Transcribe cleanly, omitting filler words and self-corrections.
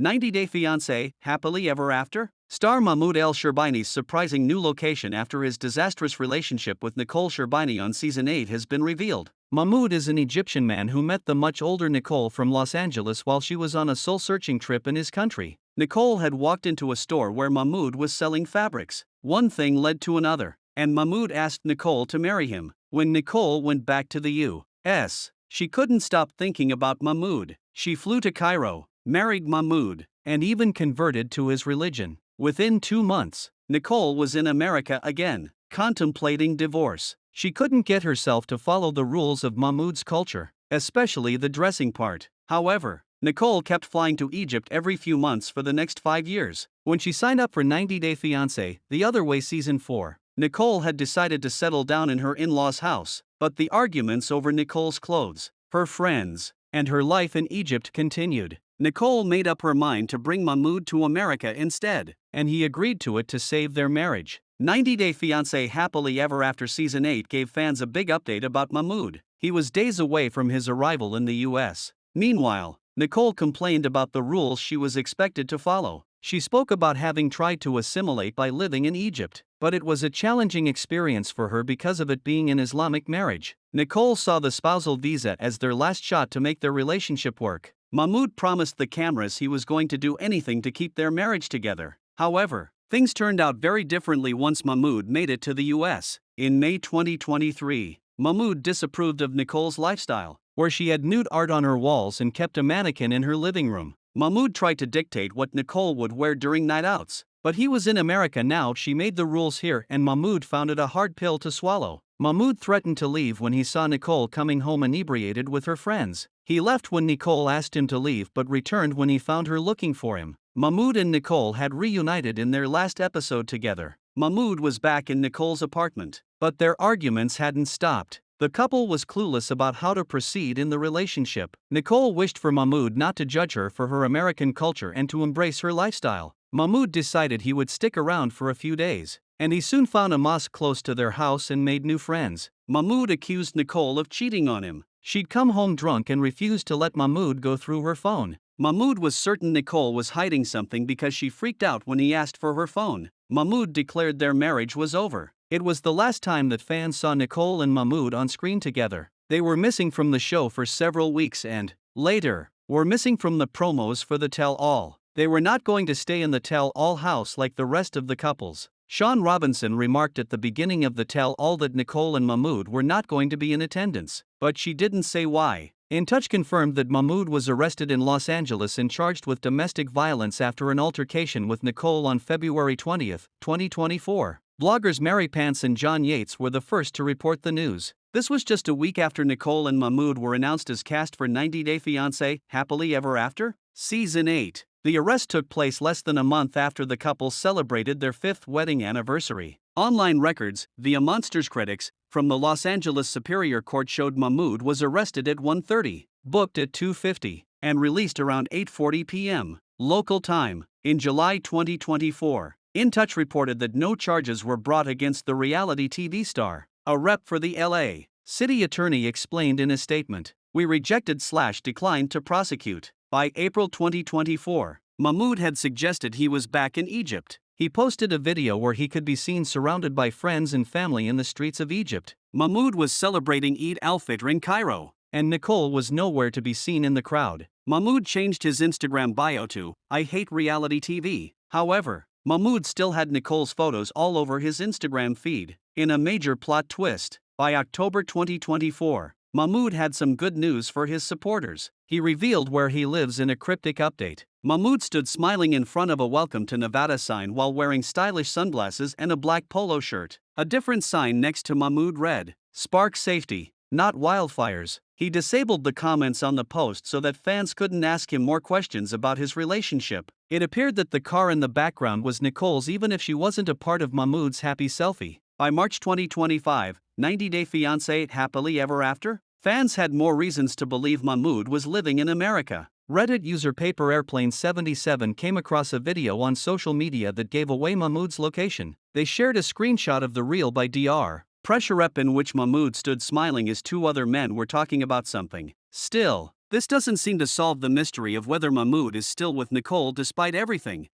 90 Day Fiancé, Happily Ever After? Star Mahmoud El Sherbiny's surprising new location after his disastrous relationship with Nicole Sherbiny on Season 8 has been revealed. Mahmoud is an Egyptian man who met the much older Nicole from Los Angeles while she was on a soul-searching trip in his country. Nicole had walked into a store where Mahmoud was selling fabrics. One thing led to another, and Mahmoud asked Nicole to marry him. When Nicole went back to the U.S., she couldn't stop thinking about Mahmoud. She flew to Cairo, married Mahmoud, and even converted to his religion. Within 2 months, Nicole was in America again, contemplating divorce. She couldn't get herself to follow the rules of Mahmoud's culture, especially the dressing part. However, Nicole kept flying to Egypt every few months for the next 5 years. When she signed up for 90 Day Fiancé, The Other Way Season 4, Nicole had decided to settle down in her in-laws' house, but the arguments over Nicole's clothes, her friends, and her life in Egypt continued. Nicole made up her mind to bring Mahmoud to America instead, and he agreed to it to save their marriage. 90 Day Fiancé Happily Ever After Season 8 gave fans a big update about Mahmoud. He was days away from his arrival in the US. Meanwhile, Nicole complained about the rules she was expected to follow. She spoke about having tried to assimilate by living in Egypt, but it was a challenging experience for her because of it being an Islamic marriage. Nicole saw the spousal visa as their last shot to make their relationship work. Mahmoud promised the cameras he was going to do anything to keep their marriage together. However, things turned out very differently once Mahmoud made it to the US. In May 2023, Mahmoud disapproved of Nicole's lifestyle, where she had nude art on her walls and kept a mannequin in her living room. Mahmoud tried to dictate what Nicole would wear during night outs, but he was in America now. She made the rules here and Mahmoud found it a hard pill to swallow. Mahmoud threatened to leave when he saw Nicole coming home inebriated with her friends. He left when Nicole asked him to leave but returned when he found her looking for him. Mahmoud and Nicole had reunited in their last episode together. Mahmoud was back in Nicole's apartment, but their arguments hadn't stopped. The couple was clueless about how to proceed in the relationship. Nicole wished for Mahmoud not to judge her for her American culture and to embrace her lifestyle. Mahmoud decided he would stick around for a few days, and he soon found a mosque close to their house and made new friends. Mahmoud accused Nicole of cheating on him. She'd come home drunk and refused to let Mahmoud go through her phone. Mahmoud was certain Nicole was hiding something because she freaked out when he asked for her phone. Mahmoud declared their marriage was over. It was the last time that fans saw Nicole and Mahmoud on screen together. They were missing from the show for several weeks and, later, were missing from the promos for the tell-all. They were not going to stay in the tell-all house like the rest of the couples. Sean Robinson remarked at the beginning of the tell-all that Nicole and Mahmoud were not going to be in attendance, but she didn't say why. In Touch confirmed that Mahmoud was arrested in Los Angeles and charged with domestic violence after an altercation with Nicole on February 20, 2024. Bloggers Mary Pants and John Yates were the first to report the news. This was just a week after Nicole and Mahmoud were announced as cast for 90 Day Fiancé, Happily Ever After? Season 8. The arrest took place less than a month after the couple celebrated their 5th wedding anniversary. Online records, via Monsters critics, from the Los Angeles Superior Court showed Mahmoud was arrested at 1:30, booked at 2:50, and released around 8:40 p.m. local time, in July 2024. In Touch reported that no charges were brought against the reality TV star. A rep for the LA city attorney explained in a statement, "We rejected/declined to prosecute." By April 2024, Mahmoud had suggested he was back in Egypt. He posted a video where he could be seen surrounded by friends and family in the streets of Egypt. Mahmoud was celebrating Eid al-Fitr in Cairo, and Nicole was nowhere to be seen in the crowd. Mahmoud changed his Instagram bio to, "I hate reality TV." However, Mahmoud still had Nicole's photos all over his Instagram feed. In a major plot twist, by October 2024, Mahmoud had some good news for his supporters. He revealed where he lives in a cryptic update. Mahmoud stood smiling in front of a Welcome to Nevada sign while wearing stylish sunglasses and a black polo shirt. A different sign next to Mahmoud read, "Spark safety, not wildfires." He disabled the comments on the post so that fans couldn't ask him more questions about his relationship. It appeared that the car in the background was Nicole's even if she wasn't a part of Mahmoud's happy selfie. By March 2025, 90 Day Fiancé Happily Ever After? Fans had more reasons to believe Mahmoud was living in America. Reddit user Paper Airplane 77 came across a video on social media that gave away Mahmoud's location. They shared a screenshot of the reel by Dr. Pressure Rep in which Mahmoud stood smiling as two other men were talking about something. Still, This doesn't seem to solve the mystery of whether Mahmoud is still with Nicole despite everything.